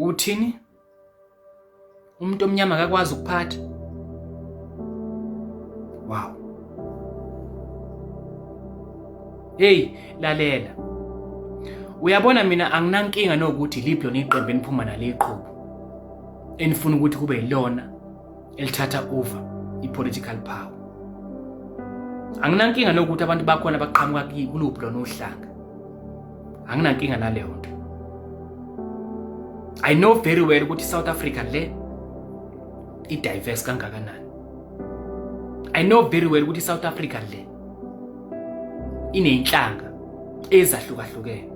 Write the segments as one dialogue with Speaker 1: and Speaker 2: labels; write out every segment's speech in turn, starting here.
Speaker 1: Uthini? Umuntu omnyama akakwazi ukuphatha? Wow. Hey, lalela. Uyabona mina anginankinga nokuthi liphi lona iqembu eniphuma nale iqhubu. Enifuna ukuthi kube yilona elithatha over i-political power. Anginankinga nokuthi abantu bakhona baqhamuka kuluphi lona uhlanga. Anginankinga naleyo nto. I know very well ukuthi South Africa le i-diverse kangakanani. I know very well ukuthi South Africa le ineyinhlanga ezahlukahlukene.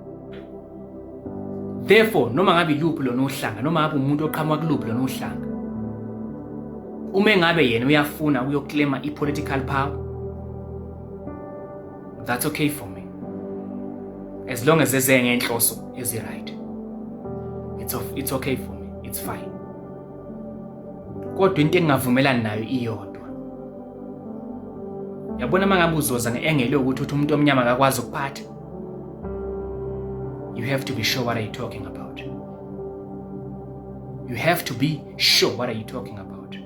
Speaker 1: Therefore, noma ngabe iluphi lona uhlanga, noma ngabe umuntu oqhamuka kuluphi lona uhlanga, uma ngabe yena uyafuna ukuyoclaima i-political power, that's okay for me. As long as eze ngenhloso ezi-right. It's okay for me. It's fine. Kodwa into engingavumelani nayo iyodwa. Yabona mangabe uzoza ngeengelo ukuthi umuntu omnyama akakwazi ukuphatha. You have to be sure what are you talking about. You have to be sure what are you talking about.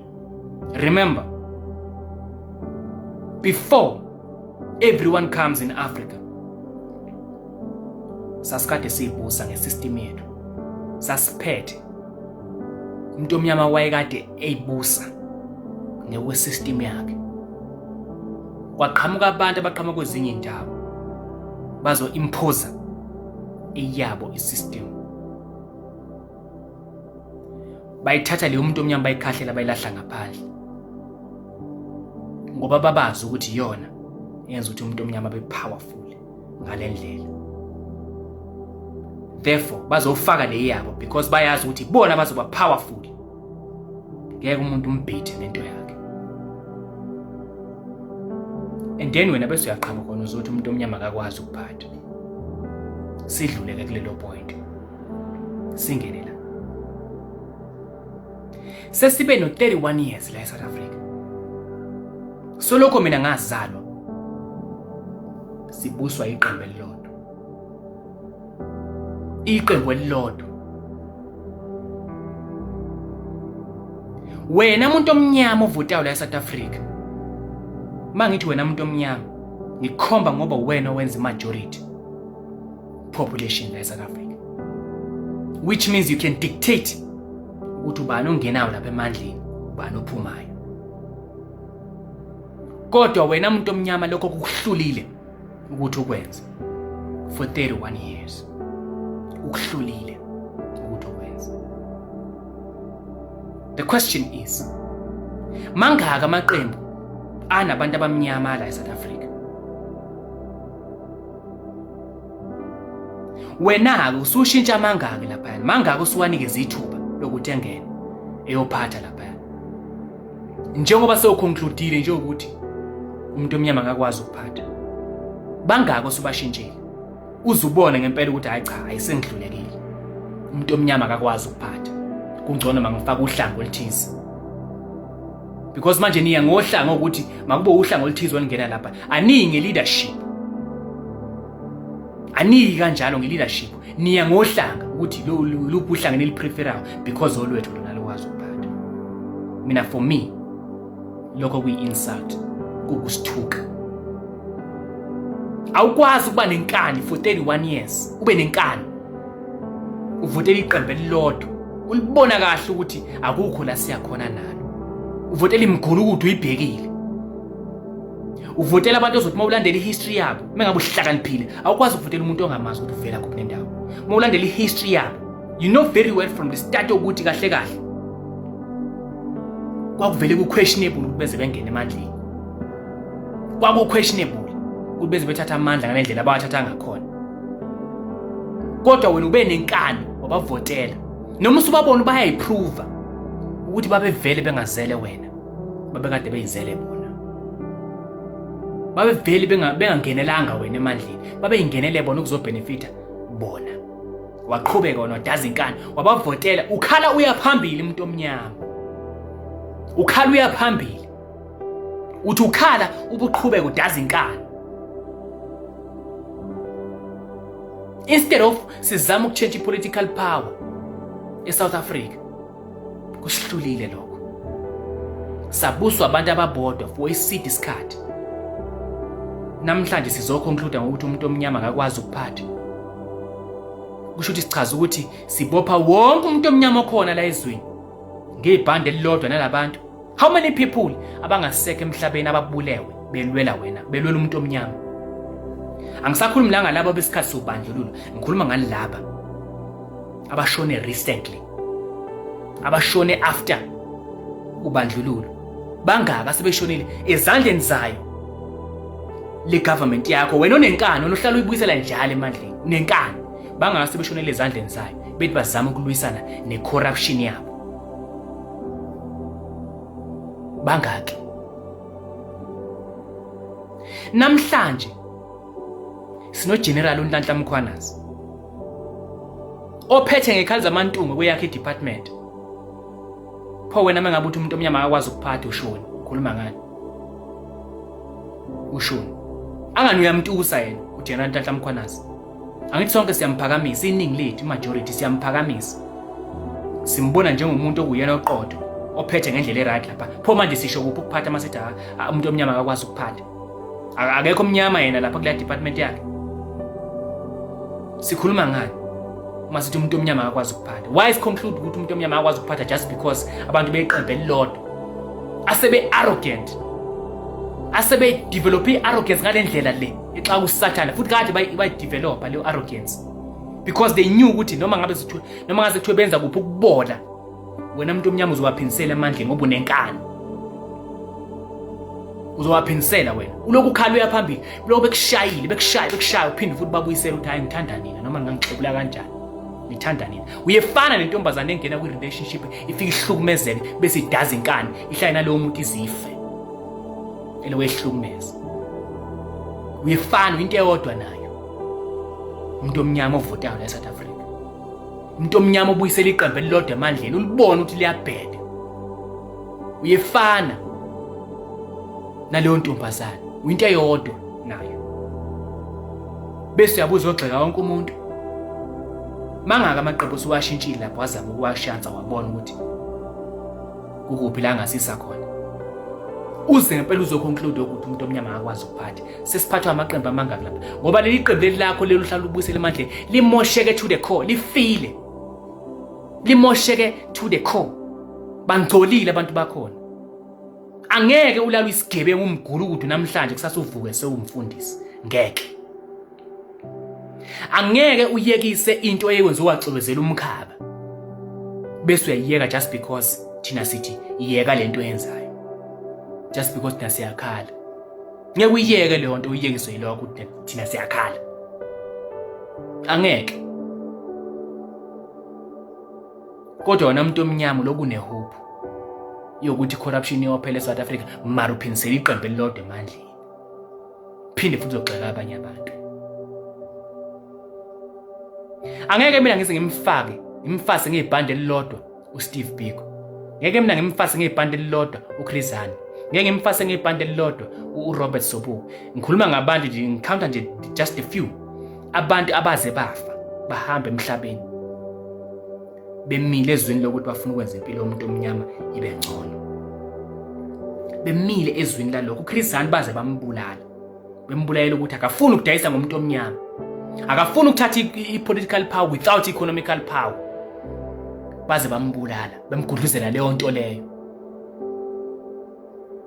Speaker 1: Remember, before everyone comes in Africa, sasikade siyibusa ngesystem yethu. Sasiphethe. Umuntu omnyama wayekade eyibusa ngewe system yakhe. Kwaqhamuka abantu abaqhamuka kwezinye indawo bazo impose iyabo isystem. Bayithatha leyo umuntu omnyama bayikhahlela bayilahla ngaphandle. Ngoba babazi ukuthi yona yenza ukuthi umuntu omnyama abe powerful ngalendlela. Therefore, bazofaka le yabo because bayazi ukuthi bona bazoba powerful. Ngeke umuntu umbhithe lento yakhe. And then wena bese uyaqhamuka khona uzothi umuntu omnyama akakwazi ukuphatha. Sidluleke kulelo point. Singene la. Sesibe no 31 years la eSouth Africa. Soloko mina ngazalwa sibuswa iqembu elilodwa. Iqembu elilodwa. Wena umuntu omnyama ovotayo la eSouth Africa. Mangithi wena umuntu omnyama, ngikhomba ngoba wena wenza majority population la eSouth Africa. Which means you can dictate ukuthi ubani ongenayo lapha emandleni, ubani ophumayo. Kodwa wena umuntu omnyama lokho kuhlulile ukuthi ukwenze for 31 years. Ukuhlulile ukuthi ukwenze. The question is, mangaka amaqembu anabantu abamnyama la eSouth Africa? Wena usushintsha mangaka lapha? Mangaka usuwanikeza ithuba lokuthi engene eyophatha lapha? Njengoba sewuconcludeile nje ukuthi umuntu omnyama akakwazi ukuphatha. Bangaka usubashintshile? Uzubona ngempela ukuthi hayi cha ayisengidlulekile. Umuntu omnyama akakwazi ukuphatha. Kungcono mangifaka uhlanga oluthize. Because manje niya ngohlanga ukuthi makube uhlanga oluthize olungena lapha. Aningi leadership. Aniki kanjalo ngeleadership. Niya ngohlanga ukuthi luphi uhlanga nelipreferayo because olwethu lona lokwazi ukuphatha. Mina for me lokho kuyi-insult, kukusithuka. Awukwazi ukuba nenkani for 31 years. Ube nenkani. Uvotela iqembu elilodwa. Ulibona kahle ukuthi akukho la siyakhona nalo. Uvotela imigulu ukuthi uyibhekile. Uvotela abantu ozothi mawulandela ihistory yabo, mengabe uhlakaniphile, awukwazi ukuvotela umuntu ongamazi ukuthi uvela kuphi nendawo. Mawulandela ihistory yabo, you know very well from the start ukuthi kahle kahle kwakuvele ku-questionable ukuthi beze bengene emandleni. Kwaku-questionable ukuthi beze bethatha amandla ngalendlela abawathatha ngakhona. Kodwa wena ube nenkani wabavotela. Noma usubabona bayayiprova ukuthi babevele bengazele wena. Babekade beyizele bona. Babevele bengangenelanga wena emandleni. Babeyingenele bona ukuzobenefita bona. Waqhubeka wona wadaza inkani, wabavotela, ukhala uya phambili umuntu omnyama. Ukhala uya phambili. Uthi ukhala ubuqhubeka udaza inkani. Instead of sizama ukchange political power, eSouth Africa. Kusihlulile lokho. Sabuswa abantu ababodwa for iside isikhathi. Namhlanje sizoconclude ngokuthi umuntu omnyama akakwazi ukuphatha. Kusho ukuthi sichaza ukuthi sibopha wonke umuntu omnyama okhona la ezweni ngebhande elilodwa nalabantu. How many people abangaseke emhlabeni ababulewe belwela wena, belwela umuntu omnyama? Angisakhulumi la ngalabo besikhathi sobandlululo, ngikhuluma ngalaba abashone recently, abashone after ubandlululo. Bangaka sebeshonile ezandleni zayo le government yakho, wena onenkani onohlala uyibuyisela njalo emandleni, unenkani. Bangaka sebeshonile ezandleni zayo bethi bazama ukulwisana necorruption yabo. Bangaki namhlanje sino General uNhlanhla Mkhwanazi ophethe ngekhali zamantungu kweyakhe department. Pho wena mangabe uthi umuntu omnyama akakwazi ukuphatha ushoni, khuluma ngani? Ushoni angani uyamtusa yena uGeneral Nhlanhla Mkhwanazi? Angithi sonke siyamphakamisa, iningi lethu majority siyamphakamisa, simbona njengomuntu okuyena oqotho ophethe ngendlela eright lapha. Pho manje sisho kuphi ukuphatha masithi umuntu omnyama akakwazi ukuphatha? Akekho omnyama yena lapha kule department yakhe. Sikhuluma ngani masithi umuntu omnyama akakwazi ukuphatha? Why is conclude ukuthi umuntu omnyama akakwazi ukuphatha just because abantu beqembe elilodwa asebe arrogant, asebe develop arrogance ngale ndlela le exa kusathana, futhi kade bayidevelop le arrogance because they knew ukuthi noma ngabe ngaze kuthiwe benza kuphi ukubola, wena umuntu omnyama uzowaphinisela emandleni ngoba unenkani. Uzowaphinisela wena uloku ukhala uya phambili, lokho bekushaya uphinde futhi babuyisela ukuthi hayi ngithanda nina noma ngangixebula kanjani, ngithanda nina. Uyefana nentombazane engena kwi relationship ifika ihlukumezeke bese idaza inkani ihlala nalowo muntu izife elewe ihlukumeza. Uyefana into eyodwa nayo umuntu omnyama ovotayo la eSouth Africa, umuntu omnyama obuyisela iqembu elilodwa emandleni ulibona ukuthi liyabheda. Uyefana naleyo ntombazane, uyinto eyodwa nayo. Bese uyabuza ogxeka wonke umuntu. Mangaka amaqembu usuwashintshile lapho wazama ukuwashansa wabona ukuthi ukuphi la ngasisa khona. Uze ngempela uzoconclude ukuthi umuntu omnyama akakwazi ukuphatha. Sesiphathwa amaqembu amangaka lapha ngoba leli qembu leli lakho lelo hlala ubuyisela emandleni limosheke to the core, lifile. Limosheke to the core. Bangcolile abantu bakhona. Angeke ulala isigebengu umgulu ukuthi namhlanje kusasa uvuke sewumfundisi, ngeke. Angeke uyekise into eyenziwa wacwebezela umkhaba bese uyayiyeka just because thina sithi iyeka lento yenzayo, just because thina siyakhala. Ngeke uyiyeke leyo nto uyiyekiswe yilokho ukuthi thina siyakhala, angeke. Kodwa wona umuntu omnyama lokune hope yokuthi corruption iyophela eSouth Africa mara uphinisela iqembu elilodwa emandleni, phinde futhi uzogxeka abanye abantu. Angeke mina ngise ngimfase ngebhande elilodwa uSteve Biko, ngeke mina ngimfase ngebhande elilodwa uChris Hani, ngeke ngimfase ngebhande elilodwa uRobert Sobukwe. Ngikhuluma ngabantu nje, ngicounta nje just a few abantu abaze bafa bahamba emhlabeni bemile ezweni lokuthi bafuna ukwenza impilo yomuntu omnyama ibe ngcono. Bemile ezweni lalokho uChris Hani baze bambulala, bembulalela ukuthi akafuni ukudayisa ngomuntu omnyama, akafuni ukuthatha i-political power without economical power. Baze bambulala, bemgudluzela leyo nto leyo.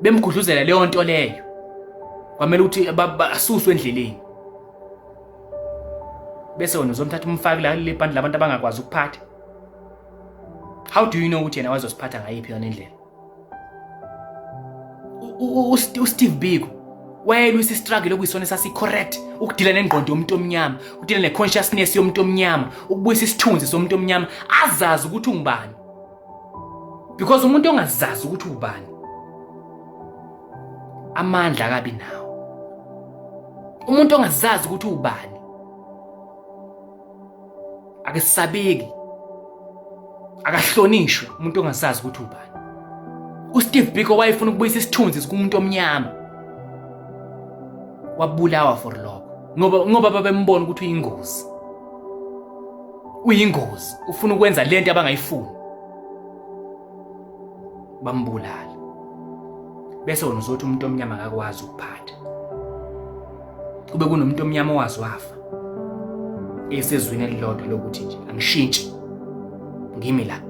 Speaker 1: Bemgudluzela leyo nto leyo. Kwamele ukuthi asuswe endleleni. Bese wena uzomthatha umfaki la le band labantu abangakwazi ukuphatha. How do you know ukuthi yena wazosiphatha ngayiphi yona indlela? uSteve Biko wayelwisa istruggle lokuyisona sasi correct, ukudila nengqondo yomuntu omnyama, ukudila neconsciousness yomuntu omnyama, ukubuyisa isithunzi somuntu omnyama azazi ukuthi ungubani. Because umuntu ongazazi ukuthi ubani amandla akabi nawo. Umuntu ongazazi ukuthi ubani akasabeki, akahlonishwe umuntu ongazazi ukuthi ubani. uSteve Biko wayefuna ukubuyisa isithunzi kumuntu omnyama, wabulawa for lokho ngoba babembona ukuthi uyingozi. uyingozi, ufuna ukwenza lento abangayifuni, bambulala. Bese wena uzothi umuntu omnyama akakwazi ukuphatha. Kube kunomuntu omnyama owazi wafa esezwini elilodwa lokuthi nje angishintshi ngimi la,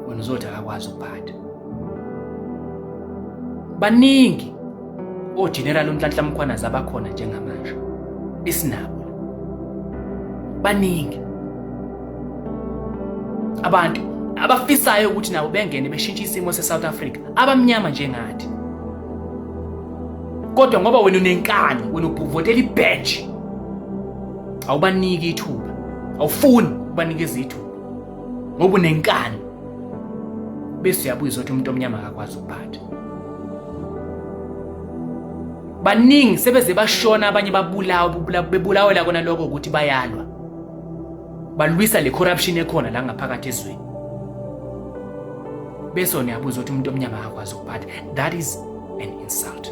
Speaker 1: wena uzothi akakwazi ukuphatha. Baningi oGeneral uNhlanhla Mkhwanazi abakhona njengamanje esinabo. Baningi abantu abafisayo ukuthi nabo bengene beshintshe isimo seSouth Africa, abamnyama njengathi. Kodwa ngoba wena unenkani, wena ubuvotela ibadge, awubaniki ithuba, awufuni ukubanikeza ithuba ngoba unenkani. Bese uyabuza ukuthi umuntu omnyama akakwazi ukuphatha. Baningi sebeze bashona, abanye bebulawela kona lokho ukuthi bayalwa, balwisa le corruption ekhona la ngaphakathi ezweni. Bese uyabuza ukuthi umuntu omnyama akakwazi ukuphatha. That is an insult.